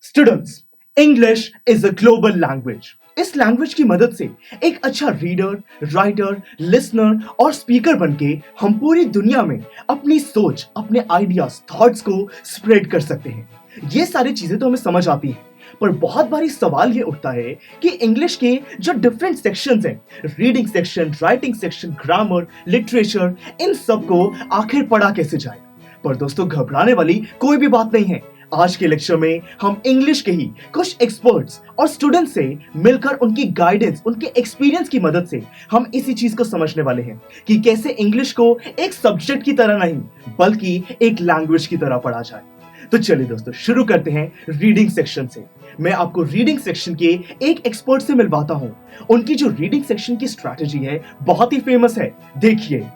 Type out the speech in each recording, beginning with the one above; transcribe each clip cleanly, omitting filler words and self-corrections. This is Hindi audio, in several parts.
Students, English is a global language. इस लैंग्वेज की मदद से एक अच्छा रीडर, राइटर, लिसनर और स्पीकर बनके हम पूरी दुनिया में अपनी सोच, अपने आइडियाज, थॉट्स को स्प्रेड कर सकते हैं। ये सारी चीजें तो हमें समझ आती हैं, पर बहुत बारी सवाल ये उठता है कि इंग्लिश के जो डिफरेंट सेक्शंस हैं, reading section, writing section, grammar, literature, इन सबको आखिर पढ़ा कैसे जाए। पर दोस्तों, घबराने वाली कोई भी बात नहीं है। आज के लेक्चर में हम इंग्लिश के ही कुछ एक्सपर्ट्स और स्टूडेंट्स से मिलकर उनकी गाइडेंस, उनके एक्सपीरियंस की मदद से हम इसी चीज को समझने वाले हैं कि कैसे इंग्लिश को एक सब्जेक्ट की तरह नहीं बल्कि एक लैंग्वेज की तरह पढ़ा जाए। तो चलिए दोस्तों, शुरू करते हैं रीडिंग सेक्शन से। मैं आपको रीडिंग सेक्शन के एक एक्सपर्ट से मिलवाता हूं। उनकी जो रीडिंग सेक्शन की स्ट्रैटेजी है बहुत ही फेमस है, देखिए।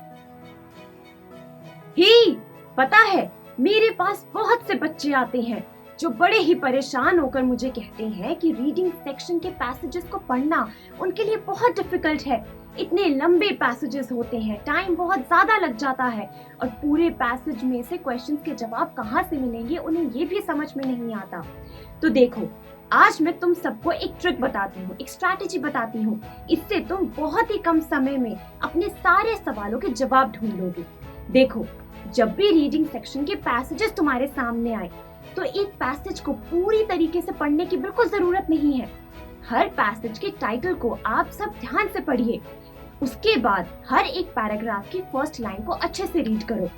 पता है, मेरे पास बहुत से बच्चे आते हैं जो बड़े ही परेशान होकर मुझे कहते हैं कि रीडिंग सेक्शन के पैसेजेस को पढ़ना उनके लिए बहुत डिफिकल्ट है। इतने लंबे पैसेजेस होते हैं, टाइम बहुत ज्यादा लग जाता है और पूरे पैसेज में से क्वेश्चंस के जवाब कहाँ से मिलेंगे उन्हें ये भी समझ में नहीं आता। तो देखो, आज मैं तुम सबको एक ट्रिक बताती हूँ, एक स्ट्रैटेजी बताती हूँ। इससे तुम बहुत ही कम समय में अपने सारे सवालों के जवाब ढूंढ लोगे। देखो, जब भी रीडिंग सेक्शन के पैसेजेस तुम्हारे सामने आए तो एक पैसेज को पूरी तरीके से पढ़ने की बिल्कुल जरूरत नहीं है। हर पैसेज के टाइटल को आप सब ध्यान से पढ़िए। उसके बाद हर एक पैराग्राफ की फर्स्ट लाइन को अच्छे से रीड करो।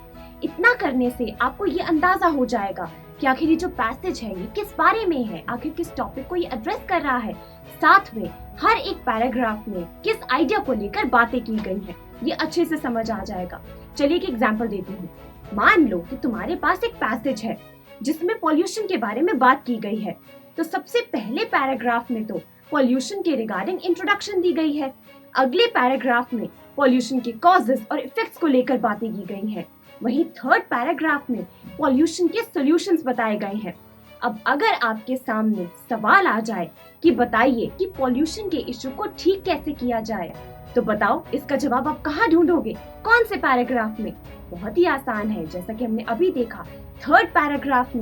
इतना करने से आपको ये अंदाजा हो जाएगा कि आखिर ये जो पैसेज है ये किस बारे में है, आखिर किस टॉपिक को ये एड्रेस कर रहा है। साथ में हर एक पैराग्राफ में किस आइडिया को लेकर बातें की गई है, ये अच्छे से समझ आ जाएगा। चलिए एक एग्जांपल देती हूँ। मान लो कि तुम्हारे पास एक पैसेज है जिसमें पॉल्यूशन के बारे में बात की गई है। तो सबसे पहले पैराग्राफ में तो पॉल्यूशन के रिगार्डिंग इंट्रोडक्शन दी गई है। अगले पैराग्राफ में पॉल्यूशन के कॉजेस और इफेक्ट्स को लेकर बातें की गई हैं। वहीं थर्ड पैराग्राफ में पॉल्यूशन के सॉल्यूशंस बताए गए हैं। अब अगर आपके सामने सवाल आ जाए कि बताइए कि पॉल्यूशन के इश्यू को ठीक कैसे किया जाए, तो बताओ इसका जवाब आप कहाँ ढूंढोगे, कौन से पैराग्राफ में? बहुत ही आसान है, जैसा कि हमने अभी देखा। थर्ड पैराग्राफ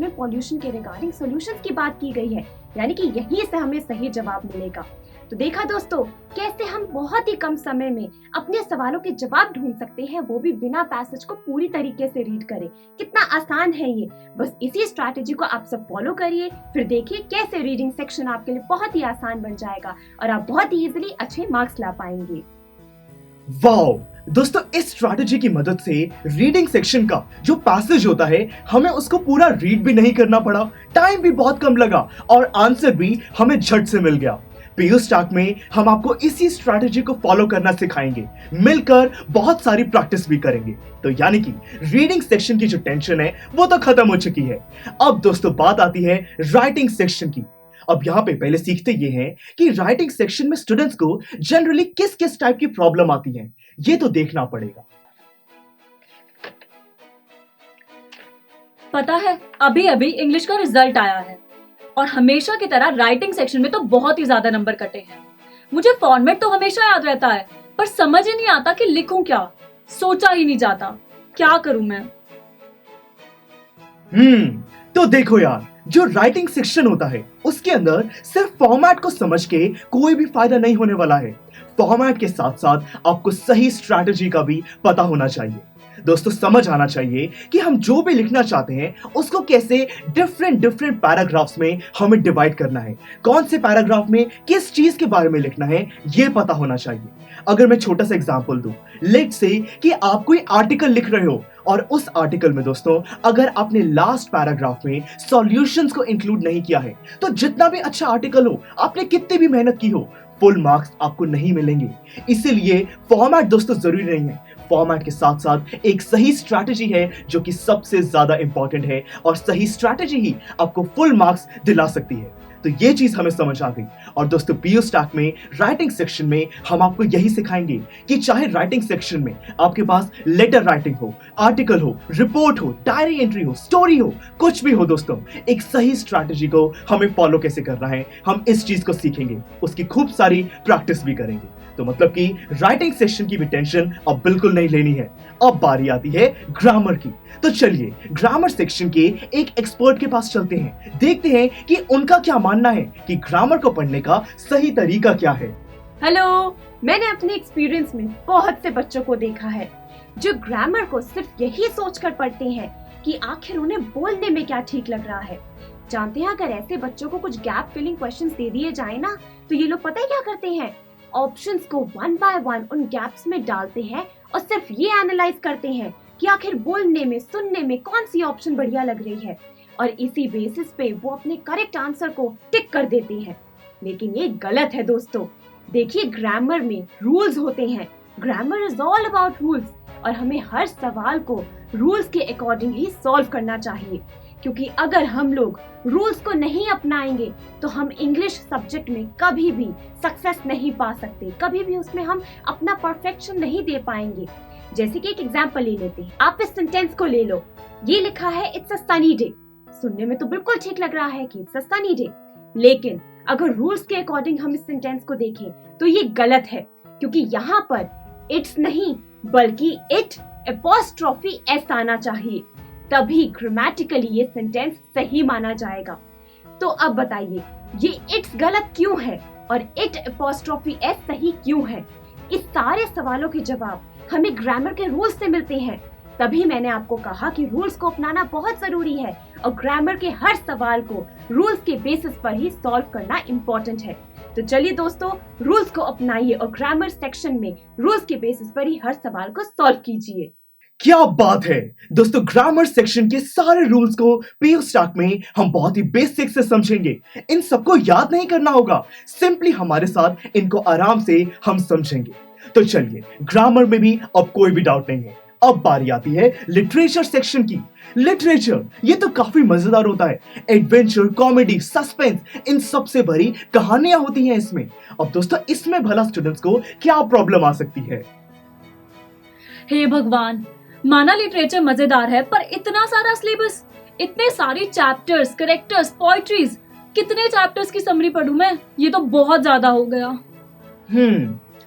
में पॉल्यूशन के रिगार्डिंग सॉल्यूशंस की बात की गई है, यानी कि यहीं से हमें सही जवाब मिलेगा। तो देखा दोस्तों, कैसे हम बहुत ही कम समय में अपने सवालों के जवाब ढूंढ सकते हैं, वो भी बिना पैसेज को पूरी तरीके से रीड करे। कितना आसान है ये। बस इसी स्ट्रैटेजी को आप सब फॉलो करिए, फिर देखिए कैसे रीडिंग सेक्शन आपके लिए बहुत ही आसान बन जाएगा और आप बहुत ही इजीली अच्छे मार्क्स ला पाएंगे। वाओ दोस्तों, इस स्ट्रैटेजी की मदद से रीडिंग सेक्शन का जो पैसेज होता है हमें उसको पूरा रीड भी नहीं करना पड़ा, टाइम भी बहुत कम लगा और आंसर भी हमें झट से मिल गया। पीयूष टॉक में हम आपको इसी स्ट्रैटेजी को फॉलो करना सिखाएंगे, मिलकर बहुत सारी प्रैक्टिस भी करेंगे। तो यानी कि रीडिंग सेक्शन की जो टेंशन है वो तो खत्म हो चुकी है। अब दोस्तों बात आती है राइटिंग सेक्शन की। अब यहाँ पे पहले सीखते ये हैं कि राइटिंग सेक्शन में स्टूडेंट्स को जनरली किस किस टाइप की प्रॉब्लम आती है, ये तो देखना पड़ेगा। पता है, अभी अभी इंग्लिश का रिजल्ट आया है और हमेशा की तरह राइटिंग सेक्शन में तो बहुत ही ज्यादा नंबर कटे हैं। मुझे फॉर्मेट तो हमेशा याद रहता है, पर समझ ही नहीं आता कि लिखूं क्या, सोचा ही नहीं जाता, क्या करूं मैं। तो देखो यार, जो राइटिंग सेक्शन होता है उसके अंदर सिर्फ फॉर्मेट को समझ के कोई भी फायदा नहीं होने वाला है। फॉर्मेट के साथ साथ आपको सही स्ट्रैटेजी का भी पता होना चाहिए। दोस्तों, समझ आना चाहिए कि हम जो भी लिखना चाहते हैं उसको कैसे डिफरेंट पैराग्राफ्स में हमें डिवाइड करना है, कौन से पैराग्राफ में किस चीज के बारे में लिखना है, ये पता होना चाहिए। अगर मैं छोटा सा एग्जांपल दूं, लेट्स से कि आप कोई आर्टिकल लिख रहे हो और उस आर्टिकल में दोस्तों अगर आपने लास्ट पैराग्राफ में सॉल्यूशंस को इंक्लूड नहीं किया है तो जितना भी अच्छा आर्टिकल हो, आपने कितनी भी मेहनत की हो, फुल मार्क्स आपको नहीं मिलेंगे। इसीलिए फॉर्मेट दोस्तों जरूरी नहीं है। फॉर्मेट के साथ साथ एक सही स्ट्रैटेजी है जो कि सबसे ज्यादा इंपॉर्टेंट है और सही स्ट्रैटेजी ही आपको फुल मार्क्स दिला सकती है। तो ये चीज हमें समझ आ गई। और दोस्तों, पीयूष टॉक में राइटिंग सेक्शन में हम आपको यही सिखाएंगे कि चाहे राइटिंग सेक्शन में आपके पास लेटर राइटिंग हो, आर्टिकल हो, रिपोर्ट हो, डायरी एंट्री हो, स्टोरी हो, कुछ भी हो दोस्तों, एक सही स्ट्रैटेजी को हमें फॉलो कैसे करना है, हम इस चीज को सीखेंगे, उसकी खूब सारी प्रैक्टिस भी करेंगे। तो मतलब कि राइटिंग सेक्शन की भी टेंशन अब बिल्कुल नहीं लेनी है। अब बारी आती है ग्रामर की। तो चलिए ग्रामर सेक्शन के एक एक्सपर्ट के पास चलते हैं, देखते हैं कि उनका क्या मानना है कि ग्रामर को पढ़ने का सही तरीका क्या है। हेलो, मैंने अपने एक्सपीरियंस में बहुत से बच्चों को देखा है जो ग्रामर को सिर्फ यही सोचकर पढ़ते हैं कि आखिर उन्हें बोलने में क्या ठीक लग रहा है। जानते हैं, अगर ऐसे बच्चों को कुछ गैप फिलिंग क्वेश्चंस दे दिए जाए ना, तो ये लोग पता है क्या करते हैं, ऑप्शंस को वन बाय वन उन गैप्स में डालते हैं और सिर्फ ये एनालाइज करते हैं कि आखिर बोलने में, सुनने में कौन सी ऑप्शन बढ़िया लग रही है, और इसी बेसिस पे वो अपने करेक्ट आंसर को टिक कर देते हैं। लेकिन ये गलत है दोस्तों। देखिए, ग्रामर में रूल्स होते हैं। Grammar is all about rules, और हमें हर सवाल को रूल्स के अकॉर्डिंग ही सॉल्व करना चाहिए, क्योंकि अगर हम लोग रूल्स को नहीं अपनाएंगे तो हम इंग्लिश सब्जेक्ट में कभी भी सक्सेस नहीं पा सकते, कभी भी उसमें हम अपना परफेक्शन नहीं दे पाएंगे। जैसे कि एक एग्जांपल ले लेते हैं, आप इस सेंटेंस को ले लो। ये लिखा है इट्स अ सनी डे। सुनने में तो बिल्कुल ठीक लग रहा है कि इट्स अ सनी डे, लेकिन अगर रूल्स के अकॉर्डिंग हम इस सेंटेंस को देखें तो ये गलत है, क्योंकि यहाँ पर इट्स नहीं बल्कि इट अपॉस्ट्रोफी एस आना चाहिए, तभी ग्रामेटिकली ये सेंटेंस सही माना जाएगा। तो अब बताइए, ये इट्स गलत क्यों है और इट अपॉस्ट्रोफी एस सही क्यों है? इस सारे सवालों के जवाब हमें ग्रामर के रूल्स से मिलते हैं। तभी मैंने आपको कहा कि रूल्स को अपनाना बहुत जरूरी है और ग्रामर के हर सवाल को रूल्स के बेसिस पर ही सॉल्व करना इम्पोर्टेंट है। तो चलिए दोस्तों, रूल्स को अपनाइए और ग्रामर सेक्शन में रूल्स के बेसिस पर ही हर सवाल को सॉल्व कीजिए। क्या बात है दोस्तों, ग्रामर सेक्शन के सारे रूल्स को पीयू स्टार्क में हम बहुत ही बेसिक से समझेंगे। इन सबको याद नहीं करना होगा, सिंपली हमारे साथ इनको आराम से हम समझेंगे। तो चलिए, ग्रामर में भी अब कोई भी डाउट नहीं है। अब बारी आती है लिटरेचर सेक्शन की। लिटरेचर ये तो काफी मजेदार होता है। एडवेंचर, कॉमेडी, सस्पेंस, इन सबसे भरी कहानियां होती हैं इसमें। अब दोस्तों, इसमें भला स्टूडेंट्स को क्या प्रॉब्लम आ सकती है? हे भगवान, माना लिटरेचर मजेदार है, पर इतना सारा सिलेबस, इतने सारे चैप्टर्स, कैरेक्टर्स, पोएट्रीज, कितने चैप्टर्स की समरी पढूं मैं? ये तो बहुत ज्यादा हो गया।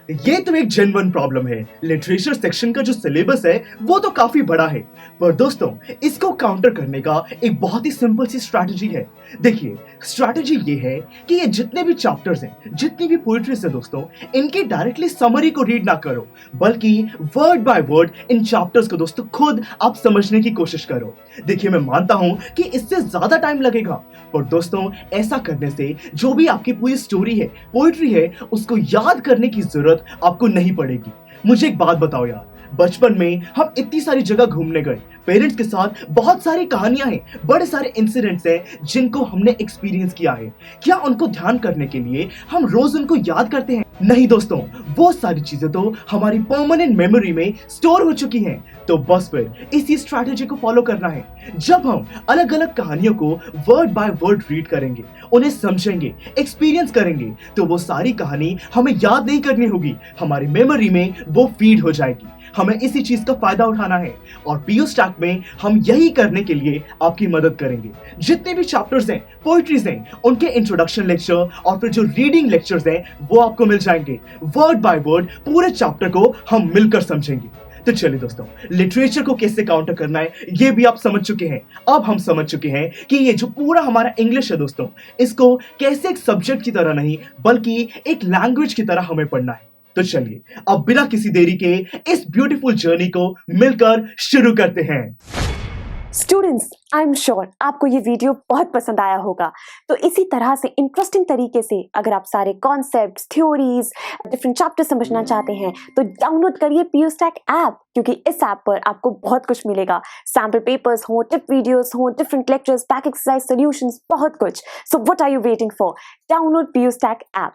ये तो एक जेन्युइन प्रॉब्लम है। लिटरेचर सेक्शन का जो सिलेबस है वो तो काफी बड़ा है, पर दोस्तों इसको काउंटर करने का एक बहुत ही सिंपल सी स्ट्रैटेजी है। देखिए, स्ट्रैटेजी ये है कि ये जितने भी चैप्टर्स हैं, जितनी भी पोएट्रीज है दोस्तों, इनकी डायरेक्टली समरी को रीड ना करो, बल्कि word by word in chapters को दोस्तों खुद आप समझने की कोशिश करो। देखिए, मैं मानता हूं कि इससे ज्यादा टाइम लगेगा, पर दोस्तों ऐसा करने से जो भी आपकी पूरी स्टोरी है, पोएट्री है, उसको याद करने की जरूरत आपको नहीं पड़ेगी। मुझे एक बात बताओ यार, बचपन में हम इतनी सारी जगह घूमने गए, पेरेंट्स के साथ बहुत सारी कहानियां हैं, बड़े सारे इंसिडेंट्स हैं जिनको हमने एक्सपीरियंस किया है। क्या उनको ध्यान करने के लिए हम रोज उनको याद करते हैं? नहीं दोस्तों, वो सारी चीजें तो हमारी परमानेंट मेमोरी में स्टोर हो चुकी हैं। तो बस फिर इसी स्ट्रैटेजी को फॉलो करना है। जब हम अलग अलग कहानियों को वर्ड बाय वर्ड रीड करेंगे, उन्हें समझेंगे, एक्सपीरियंस करेंगे, तो वो सारी कहानी हमें याद नहीं करनी होगी, हमारी मेमोरी में वो फीड हो जाएगी। हमें इसी चीज का फायदा उठाना है और पीयू स्टार्क में हम यही करने के लिए आपकी मदद करेंगे। जितने भी चैप्टर्स हैं, पोएट्रीज हैं, उनके इंट्रोडक्शन लेक्चर और फिर जो रीडिंग लेक्चर्स हैं वो आपको मिल जाएंगे। वर्ड बाय वर्ड पूरे चैप्टर को हम मिलकर समझेंगे। तो चलिए दोस्तों, लिटरेचर को कैसे काउंटर करना है ये भी आप समझ चुके हैं। अब हम समझ चुके हैं कि ये जो पूरा हमारा इंग्लिश है दोस्तों, इसको कैसे एक सब्जेक्ट की तरह नहीं बल्कि एक लैंग्वेज की तरह हमें पढ़ना है। तो चलिए अब बिना किसी देरी के इस ब्यूटीफुल जर्नी को मिलकर शुरू करते हैं। स्टूडेंट्स, आई एम श्योर आपको ये वीडियो बहुत पसंद आया होगा। तो इसी तरह से इंटरेस्टिंग तरीके से अगर आप सारे कॉन्सेप्ट्स, थ्योरीज, डिफरेंट चैप्टर समझना चाहते हैं तो डाउनलोड करिए पीयू स्टैक ऐप, क्योंकि इस ऐप पर आपको बहुत कुछ मिलेगा। सैम्पल पेपर्स हो, टिप वीडियोस हो, different lectures, back exercise, solutions, बहुत कुछ। So what are you waiting for? Download PU stack app.